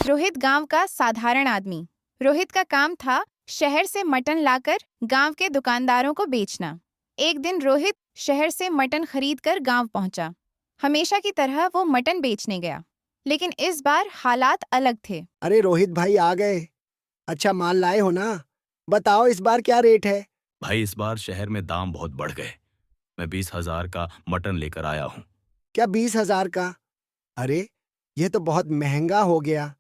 रोहित गांव का साधारण आदमी। रोहित का काम था शहर से मटन लाकर गांव के दुकानदारों को बेचना। एक दिन रोहित शहर से मटन खरीदकर गांव पहुंचा। हमेशा की तरह वो मटन बेचने गया, लेकिन इस बार हालात अलग थे। अरे रोहित भाई आ गए। अच्छा माल लाए हो ना? बताओ इस बार क्या रेट है? भाई इस बार शहर में दाम बहुत बढ़ गए। मैं 20,000 का मटन लेकर आया हूँ। क्या 20,000 का? अरे यह तो बहुत महंगा हो गया।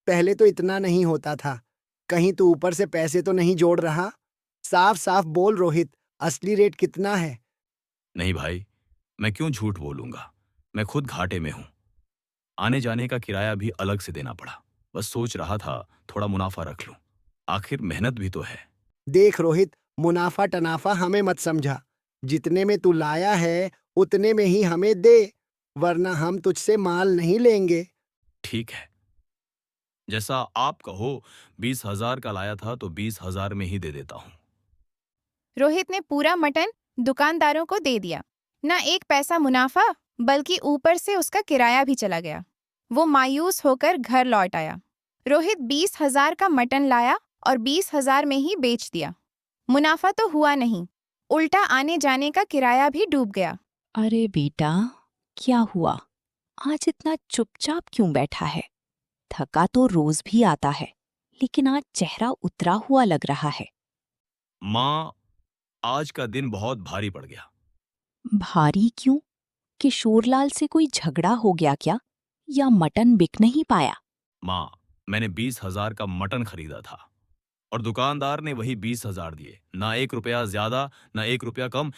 पहले तो इतना नहीं होता था। कहीं तू ऊपर से पैसे तो नहीं जोड़ रहा? साफ साफ बोल रोहित, असली रेट कितना है? नहीं भाई, मैं क्यों झूठ बोलूंगा। मैं खुद घाटे में हूँ। आने जाने का किराया भी अलग से देना पड़ा। बस सोच रहा था थोड़ा मुनाफा रख लूं। आखिर मेहनत भी तो है। देख रोहित, मुनाफा टनाफा हमें मत समझा। जितने में तू लाया है उतने में ही हमें दे, वरना हम तुझसे माल नहीं लेंगे। ठीक है, जैसा आप कहो। 20,000 का लाया था तो 20,000 में ही दे देता हूँ। रोहित ने पूरा मटन दुकानदारों को दे दिया। न एक पैसा मुनाफा, बल्कि ऊपर से उसका किराया भी चला गया। वो मायूस होकर घर लौट आया। रोहित 20,000 का मटन लाया और 20,000 में ही बेच दिया। मुनाफा तो हुआ नहीं, उल्टा आने जाने का किराया भी डूब गया। अरे बेटा, क्या हुआ? आज इतना चुपचाप क्यों बैठा है? थका तो रोज भी आता है, लेकिन आज चेहरा उतरा हुआ लग रहा है। माँ, आज का दिन बहुत भारी पड़ गया। भारी क्यों? किशोरलाल से कोई झगड़ा हो गया क्या? या मटन बिक नहीं पाया? माँ, मैंने 20,000 का मटन खरीदा था और दुकानदार ने वही 20,000 दिए। ना 1 रुपया ज्यादा, ना 1 रुपया कम।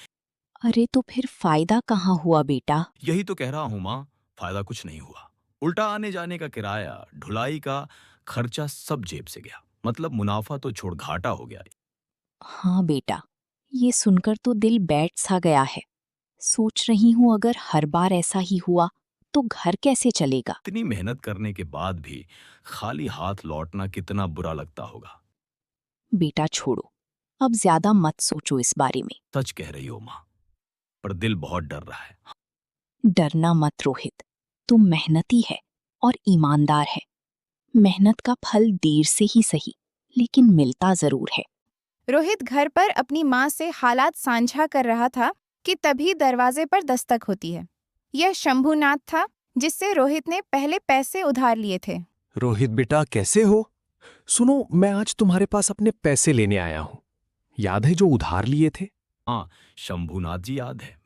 अरे तो फिर फायदा कहाँ हुआ बेटा? यही तो कह रहा हूँ माँ, फायदा कुछ नहीं हुआ। उल्टा आने जाने का किराया, ढुलाई का खर्चा सब जेब से गया। मतलब मुनाफा तो छोड़ घाटा हो गया। हाँ बेटा, ये सुनकर तो दिल बैठ सा गया है। सोच रही हूँ अगर हर बार ऐसा ही हुआ तो घर कैसे चलेगा? इतनी मेहनत करने के बाद भी खाली हाथ लौटना कितना बुरा लगता होगा। बेटा छोड़ो, अब ज्यादा मत सोचो इस बारे में। सच कह रही हो माँ, पर दिल बहुत डर रहा है। डरना मत रोहित, तुम मेहनती है और ईमानदार है। मेहनत का फल देर से ही सही, लेकिन मिलता जरूर है। रोहित घर पर अपनी माँ से हालात साझा कर रहा था कि तभी दरवाजे पर दस्तक होती है। यह शंभुनाथ था, जिससे रोहित ने पहले पैसे उधार लिए थे। रोहित बेटा कैसे हो? सुनो, मैं आज तुम्हारे पास अपने पैसे लेने आया हूं। याद है जो उधार लिए थे? हाँ, शंभूनाथ जी याद है।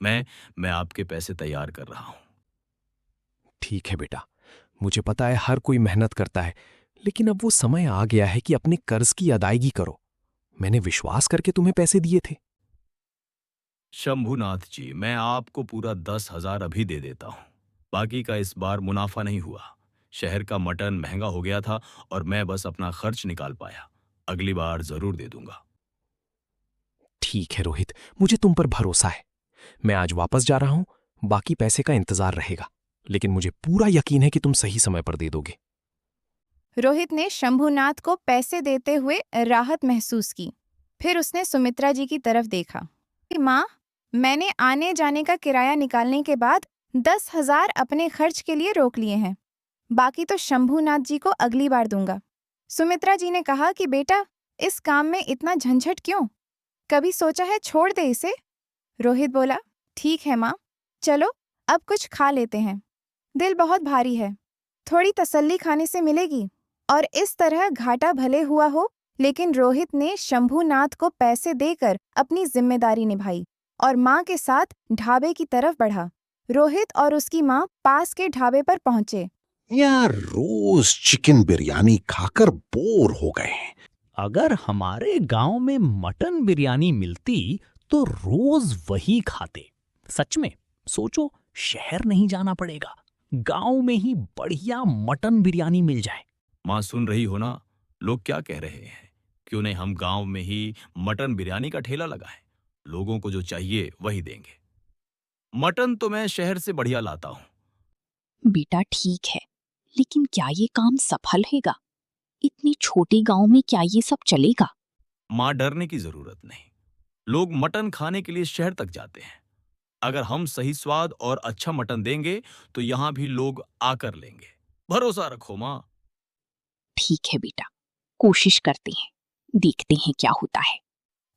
मैं आपके पैसे तैयार कर रहा हूँ। ठीक है बेटा, मुझे पता है हर कोई मेहनत करता है, लेकिन अब वो समय आ गया है कि अपने कर्ज की अदायगी करो। मैंने विश्वास करके तुम्हें पैसे दिए थे। शंभूनाथ जी, मैं आपको पूरा 10,000 अभी दे देता हूँ। बाकी का इस बार मुनाफा नहीं हुआ। शहर का मटन महंगा हो गया था और मैं बस अपना खर्च निकाल पाया। अगली बार जरूर दे दूंगा। ठीक है रोहित, मुझे तुम पर भरोसा है। मैं आज वापस जा रहा हूं, बाकी पैसे का इंतजार रहेगा, लेकिन मुझे पूरा यकीन है कि तुम सही समय पर दे दोगे। रोहित ने शंभुनाथ को पैसे देते हुए राहत महसूस की। फिर उसने सुमित्रा जी की तरफ देखा। माँ, मैंने आने जाने का किराया निकालने के बाद 10,000 अपने खर्च के लिए रोक लिए हैं। बाकी तो शंभुनाथ जी को अगली बार दूंगा। सुमित्रा जी ने कहा कि बेटा, इस काम में इतना झंझट क्यों? कभी सोचा है छोड़ दे इसे? रोहित बोला, ठीक है माँ, चलो अब कुछ खा लेते हैं। दिल बहुत भारी है, थोड़ी तसल्ली खाने से मिलेगी। और इस तरह घाटा भले हुआ हो, लेकिन रोहित ने शंभुनाथ को पैसे देकर अपनी जिम्मेदारी निभाई और माँ के साथ ढाबे की तरफ बढ़ा। रोहित और उसकी माँ पास के ढाबे पर पहुंचे। यार रोज चिकन बिरयानी खाकर बोर हो गए हैं। अगर हमारे गांव में मटन बिरयानी मिलती तो रोज वही खाते। सच में सोचो, शहर नहीं जाना पड़ेगा, गांव में ही बढ़िया मटन बिरयानी मिल जाए। माँ सुन रही हो ना, लोग क्या कह रहे हैं? क्यों नहीं हम गांव में ही मटन बिरयानी का ठेला लगाएं? लोगों को जो चाहिए वही देंगे। मटन तो मैं शहर से बढ़िया लाता हूँ। बेटा ठीक है, लेकिन क्या ये काम सफल होगा? इतनी छोटी गांव में क्या ये सब चलेगा? माँ, डरने की जरूरत नहीं। लोग मटन खाने के लिए शहर तक जाते हैं। अगर हम सही स्वाद और अच्छा मटन देंगे तो यहाँ भी लोग आकर लेंगे। भरोसा रखो माँ। ठीक है बेटा, कोशिश करते हैं, देखते हैं क्या होता है।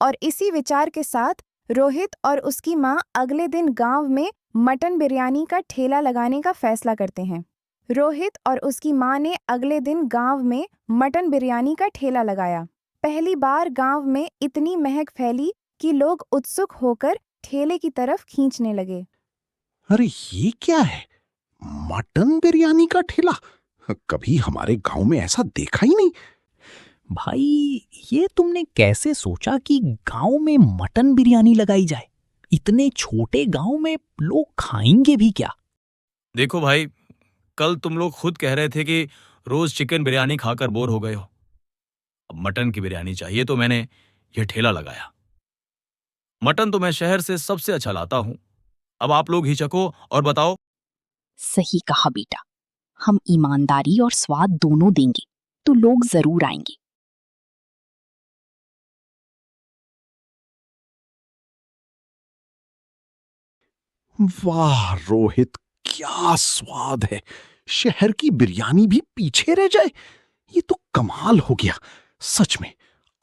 और इसी विचार के साथ रोहित और उसकी माँ अगले दिन गांव में मटन बिरयानी का ठेला लगाने का फैसला करते हैं। रोहित और उसकी माँ ने अगले दिन गांव में मटन बिरयानी का ठेला लगाया। पहली बार गांव में इतनी महक फैली कि लोग उत्सुक होकर ठेले की तरफ खींचने लगे। अरे ये क्या है? मटन बिरयानी का ठेला? कभी हमारे गांव में ऐसा देखा ही नहीं। भाई, ये तुमने कैसे सोचा कि गांव में मटन बिरयानी लगाई जाए? इतने छोटे गांव में लोग खाएंगे भी क्या? देखो भाई, कल तुम लोग खुद कह रहे थे कि रोज चिकन बिरयानी खाकर बोर हो गए हो। अब मटन की बिरयानी चाहिए तो मैंने यह ठेला लगाया। मटन तो मैं शहर से सबसे अच्छा लाता हूं। अब आप लोग ही चखो और बताओ। सही कहा बेटा, हम ईमानदारी और स्वाद दोनों देंगे तो लोग जरूर आएंगे। वाह रोहित, क्या स्वाद है! शहर की बिरयानी भी पीछे रह जाए, ये तो कमाल हो गया। सच में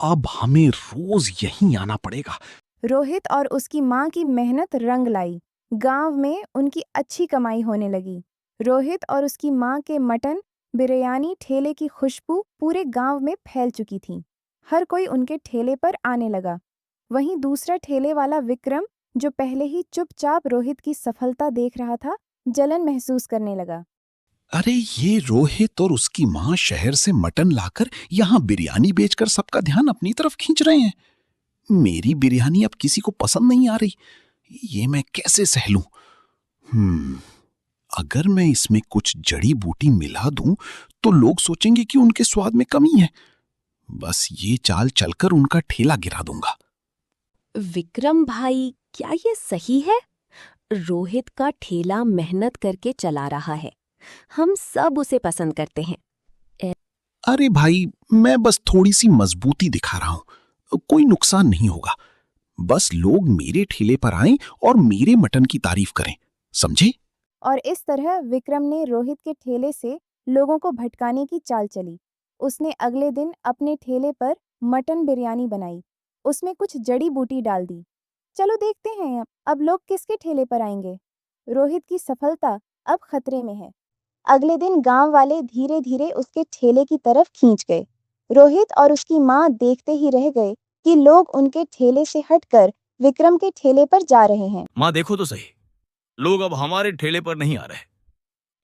अब हमें रोज यहीं आना पड़ेगा। रोहित और उसकी माँ की मेहनत रंग लाई। गांव में उनकी अच्छी कमाई होने लगी। रोहित और उसकी माँ के मटन बिरयानी ठेले की खुशबू पूरे गांव में फैल चुकी थी। हर कोई उनके ठेले पर आने लगा। वहीं दूसरा ठेले वाला विक्रम, जो पहले ही चुपचाप रोहित की सफलता देख रहा था, जलन महसूस करने लगा। अरे ये रोहित और उसकी माँ शहर से मटन लाकर यहाँ बिरयानी बेचकर सबका ध्यान अपनी तरफ खींच रहे हैं। मेरी बिरयानी अब किसी को पसंद नहीं आ रही, ये मैं कैसे सह लूं? अगर मैं इसमें कुछ जड़ी बूटी मिला दूं तो लोग सोचेंगे कि उनके स्वाद में कमी है। बस ये चाल चलकर उनका ठेला गिरा दूंगा। विक्रम भाई, क्या ये सही है? रोहित का ठेला मेहनत करके चला रहा है, हम सब उसे पसंद करते हैं। अरे भाई, मैं बस थोड़ी सी मजबूती दिखा रहा हूं, कोई नुकसान नहीं होगा। बस लोग मेरे ठेले पर आएं और मेरे मटन की तारीफ करें, समझे? और इस तरह विक्रम ने रोहित के ठेले से लोगों को भटकाने की चाल चली। उसने अगले दिन अपने ठेले पर मटन बिरयानी बनाई। उसमें कुछ जड़ी बूटी डाल दी। चलो देखते हैं अब लोग किसके ठेले पर आएंगे। रोहित की सफलता अब खतरे में है। अगले दिन गांव वाले धीरे धीरे उसके ठेले की तरफ खींच गए। रोहित और उसकी माँ देखते ही रह गए कि लोग उनके ठेले से हटकर विक्रम के ठेले पर जा रहे हैं। माँ देखो तो सही, लोग अब हमारे ठेले पर नहीं आ रहे।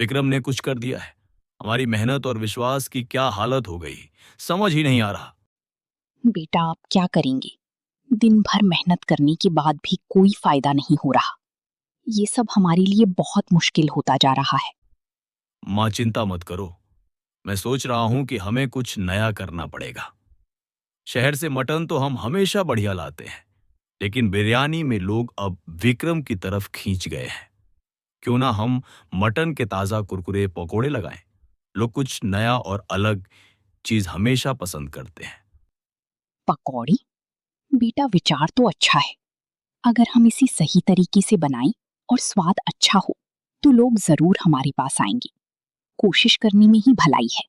विक्रम ने कुछ कर दिया है। हमारी मेहनत और विश्वास की क्या हालत हो गई, समझ ही नहीं आ रहा। बेटा, आप क्या करेंगे? दिन भर मेहनत करने के बाद भी कोई फायदा नहीं हो रहा। ये सब हमारे लिए बहुत मुश्किल होता जा रहा है। माँ चिंता मत करो, मैं सोच रहा हूं कि हमें कुछ नया करना पड़ेगा। शहर से मटन तो हम हमेशा बढ़िया लाते हैं, लेकिन बिरयानी में लोग अब विक्रम की तरफ खींच गए हैं। क्यों ना हम मटन के ताजा कुरकुरे पकोड़े लगाएं। लोग कुछ नया और अलग चीज हमेशा पसंद करते हैं। पकौड़ी? बेटा, विचार तो अच्छा है। अगर हम इसे सही तरीके से बनाएं और स्वाद अच्छा हो तो लोग जरूर हमारे पास आएंगे। कोशिश करने में ही भलाई है।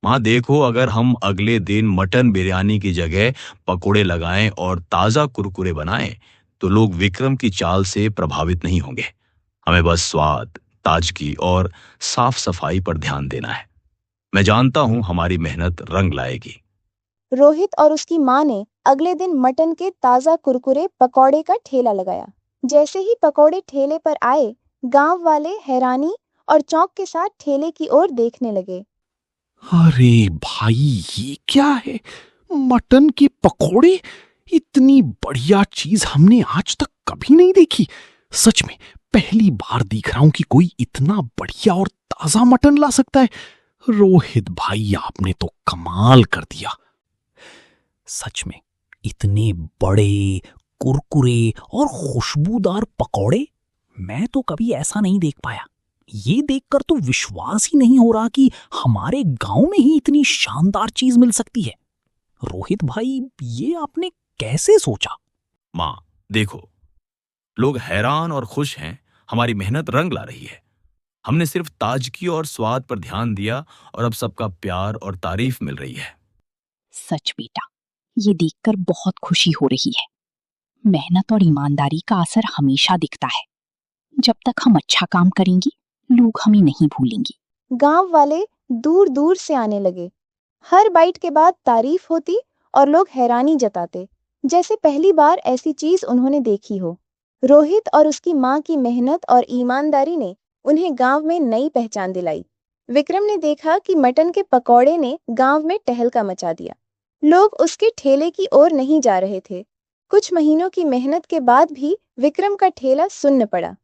माँ देखो, अगर हम अगले दिन मटन बिरयानी की जगह पकोड़े लगाएं और ताजा कुरकुरे बनाएं तो लोग विक्रम की चाल से प्रभावित नहीं होंगे। हमें बस स्वाद, ताजगी और साफ सफाई पर ध्यान देना है। मैं जानता हूं हमारी मेहनत रंग लाएगी। रोहित और उसकी माँ ने अगले दिन मटन के ताजा कुरकुरे पकौड़े का ठेला लगाया। जैसे ही पकौड़े ठेले पर आए, गांव वाले हैरानी और चौंक के साथ ठेले की ओर देखने लगे। अरे भाई, ये क्या है? मटन के पकोड़े! इतनी बढ़िया चीज हमने आज तक कभी नहीं देखी। सच में पहली बार देख रहा हूं कि कोई इतना बढ़िया और ताजा मटन ला सकता है। रोहित भाई, आपने तो कमाल कर दिया। सच में इतने बड़े, कुरकुरे और खुशबूदार पकौड़े मैं तो कभी ऐसा नहीं देख पाया। ये देखकर तो विश्वास ही नहीं हो रहा कि हमारे गांव में ही इतनी शानदार चीज मिल सकती है। रोहित भाई, ये आपने कैसे सोचा? माँ देखो, लोग हैरान और खुश हैं। हमारी मेहनत रंग ला रही है। हमने सिर्फ ताजगी और स्वाद पर ध्यान दिया और अब सबका प्यार और तारीफ मिल रही है। सच बेटा, ये देखकर बहुत खुशी हो रही है। मेहनत और ईमानदारी का असर हमेशा दिखता है। जब तक हम अच्छा काम करेंगे, लोग हमें नहीं भूलेंगे। गांव वाले दूर दूर से आने लगे। हर बाइट के बाद तारीफ होती और लोग हैरानी जताते, जैसे पहली बार ऐसी चीज उन्होंने देखी हो। रोहित और उसकी माँ की मेहनत और ईमानदारी ने उन्हें गांव में नई पहचान दिलाई। विक्रम ने देखा कि मटन के पकौड़े ने गांव में टहलका मचा दिया। लोग उसके ठेले की ओर नहीं जा रहे थे। कुछ महीनों की मेहनत के बाद भी विक्रम का ठेला सुन्न पड़ा।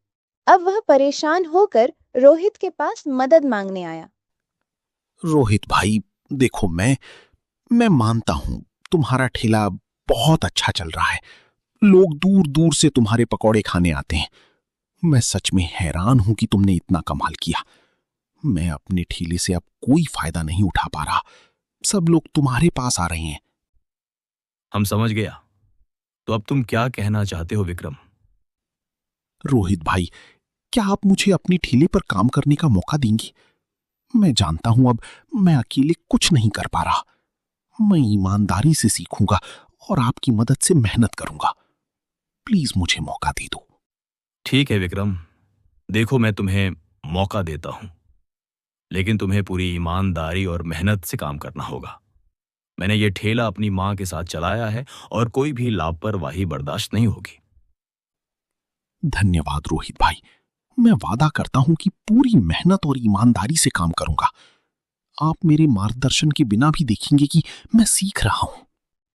अब वह परेशान होकर रोहित के पास मदद मांगने आया। रोहित भाई, देखो मैं मानता हूं तुम्हारा ठेला बहुत अच्छा चल रहा है। लोग दूर दूर से तुम्हारे पकौड़े खाने आते हैं। मैं सच में हैरान हूं कि तुमने इतना कमाल किया। मैं अपने ठेले से अब कोई फायदा नहीं उठा पा रहा। सब लोग तुम्हारे पास आ रहे हैं। हम समझ गया। तो अब तुम क्या कहना चाहते हो विक्रम? रोहित भाई, क्या आप मुझे अपने ठेले पर काम करने का मौका देंगे? मैं जानता हूं अब मैं अकेले कुछ नहीं कर पा रहा। मैं ईमानदारी से सीखूंगा और आपकी मदद से मेहनत करूंगा। प्लीज मुझे मौका दे दो। ठीक है विक्रम, देखो मैं तुम्हें मौका देता हूं, लेकिन तुम्हें पूरी ईमानदारी और मेहनत से काम करना होगा। मैंने ये ठेला अपनी मां के साथ चलाया है और कोई भी लापरवाही बर्दाश्त नहीं होगी। धन्यवाद रोहित भाई। मैं वादा करता हूं कि पूरी मेहनत और ईमानदारी से काम करूंगा। आप मेरे मार्गदर्शन के बिना भी देखेंगे कि मैं सीख रहा हूं।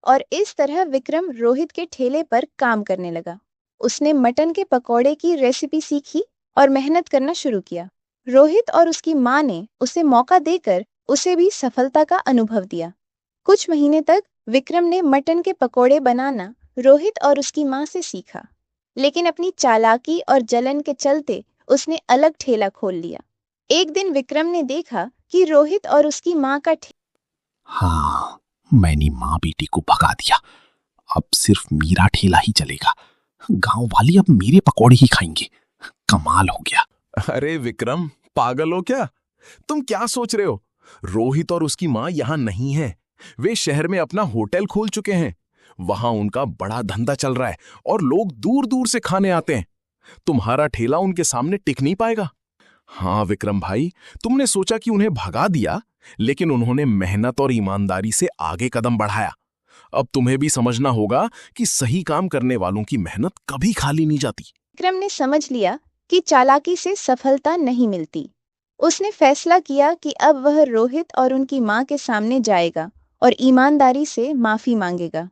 और इस तरह विक्रम रोहित के ठेले पर काम करने लगा। उसने मटन के पकौड़े की रेसिपी सीखी और मेहनत करना शुरू किया। रोहित और उसकी माँ ने उसे मौका देकर उसे भी सफलता का अनुभव दिया। कुछ महीने तक विक्रम ने मटन के पकौड़े बनाना रोहित और उसकी माँ से सीखा, लेकिन अपनी चालाकी और जलन के चलते उसने अलग ठेला खोल लिया। एक दिन विक्रम ने देखा कि रोहित और उसकी माँ का हाँ, मैंने माँ बेटी को भगा दिया। अब सिर्फ मेरा ठेला ही चलेगा। गांव वाले अब मेरे पकौड़े ही खाएंगे। कमाल हो गया। अरे विक्रम, पागल हो क्या? तुम क्या सोच रहे हो? रोहित और उसकी माँ यहाँ नहीं है। वे शहर में अपना होटल खोल चुके हैं। वहां उनका बड़ा धंधा चल रहा है और लोग दूर दूर से खाने आते हैं। तुम्हारा ठेला उनके सामने टिक नहीं पाएगा। हाँ विक्रम भाई, तुमने सोचा कि उन्हें भगा दिया, लेकिन उन्होंने मेहनत और ईमानदारी से आगे कदम बढ़ाया। अब तुम्हें भी समझना होगा कि सही काम करने वालों की मेहनत कभी खाली नहीं जाती। विक्रम ने समझ लिया कि चालाकी से सफलता नहीं मिलती। उसने फैसला किया कि अब वह रोहित और उनकी माँ के सामने जाएगा और ईमानदारी से माफी मांगेगा।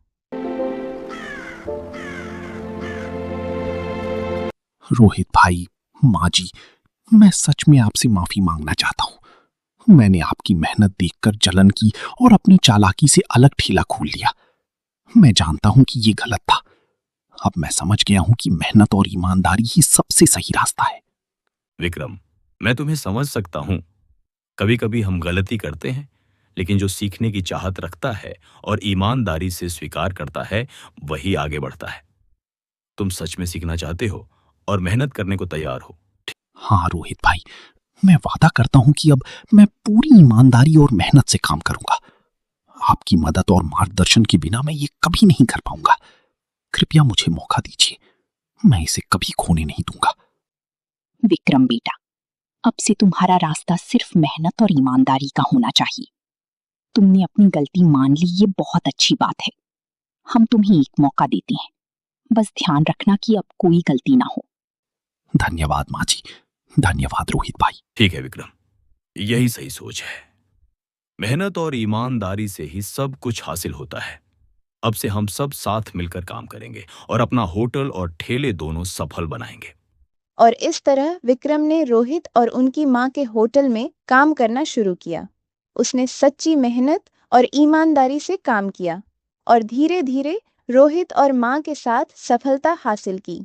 रोहित भाई, माँ जी, मैं सच में आपसे माफी मांगना चाहता हूँ। मैंने आपकी मेहनत देखकर जलन की और अपनी चालाकी से अलग ठेला खोल लिया। मैं जानता हूं कि ये गलत था। अब मैं समझ गया हूं कि मेहनत और ईमानदारी ही सबसे सही रास्ता है। विक्रम, मैं तुम्हें समझ सकता हूं। कभी कभी हम गलती करते हैं, लेकिन जो सीखने की चाहत रखता है और ईमानदारी से स्वीकार करता है, वही आगे बढ़ता है। तुम सच में सीखना चाहते हो और मेहनत करने को तैयार हो। हाँ रोहित भाई, मैं वादा करता हूं कि अब मैं पूरी ईमानदारी और मेहनत से काम करूंगा। आपकी मदद और मार्गदर्शन के बिना मैं ये कभी नहीं कर पाऊंगा। कृपया मुझे मौका दीजिए। मैं इसे कभी खोने नहीं दूंगा। विक्रम बेटा, अब से तुम्हारा रास्ता सिर्फ मेहनत और ईमानदारी का होना चाहिए। तुमने अपनी गलती मान ली, ये बहुत अच्छी बात है। हम तुम्हें एक मौका देते हैं। बस ध्यान रखना कि अब कोई गलती ना हो। धन्यवाद माँ जी। धन्यवाद रोहित भाई। ठीक है विक्रम, यही सही सोच है। मेहनत और ईमानदारी से ही सब कुछ हासिल होता है। अब से हम सब साथ मिलकर काम करेंगे और अपना होटल और ठेले दोनों सफल बनाएंगे। और इस तरह विक्रम ने रोहित और उनकी माँ के होटल में काम करना शुरू किया। उसने सच्ची मेहनत और ईमानदारी से काम किया और धीरे धीरे रोहित और माँ के साथ सफलता हासिल की।